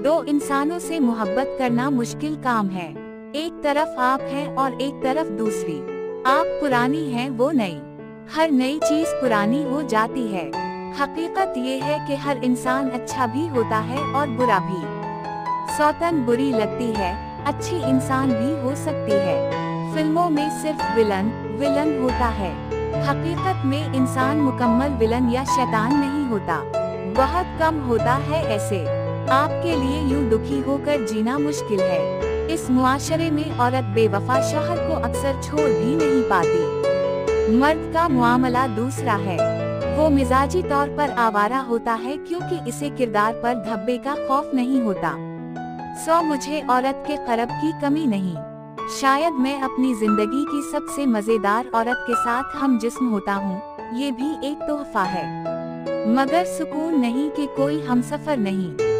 दो इंसानों से मोहब्बत करना मुश्किल काम है। एक तरफ आप हैं और एक तरफ दूसरी। आप पुरानी हैं, वो नई। हर नई चीज पुरानी हो जाती है। हकीकत ये है कि हर इंसान अच्छा भी होता है और बुरा भी। सौतन बुरी लगती है, अच्छी इंसान भी हो सकती है। फिल्मों में सिर्फ विलन विलन होता है। हकीकत में इंसान मुकम्मल विलन या शैतान नहीं होता। बहुत कम होता है ऐसे। आपके लिए यूं दुखी होकर जीना मुश्किल है। इस मुआशरे में औरत बेवफा शौहर को अक्सर छोड़ भी नहीं पाती। मर्द का मुआमला दूसरा है। वो मिजाजी तौर पर आवारा होता है क्योंकि इसे किरदार पर धब्बे का खौफ नहीं होता। मुझे औरत के करब की कमी नहीं। शायद मैं अपनी जिंदगी की सबसे मजेदार औरत के साथ हम जिस्म होता हूँ, ये भी एक तोहफा है। मगर सुकून नहीं कि कोई हमसफर नहीं।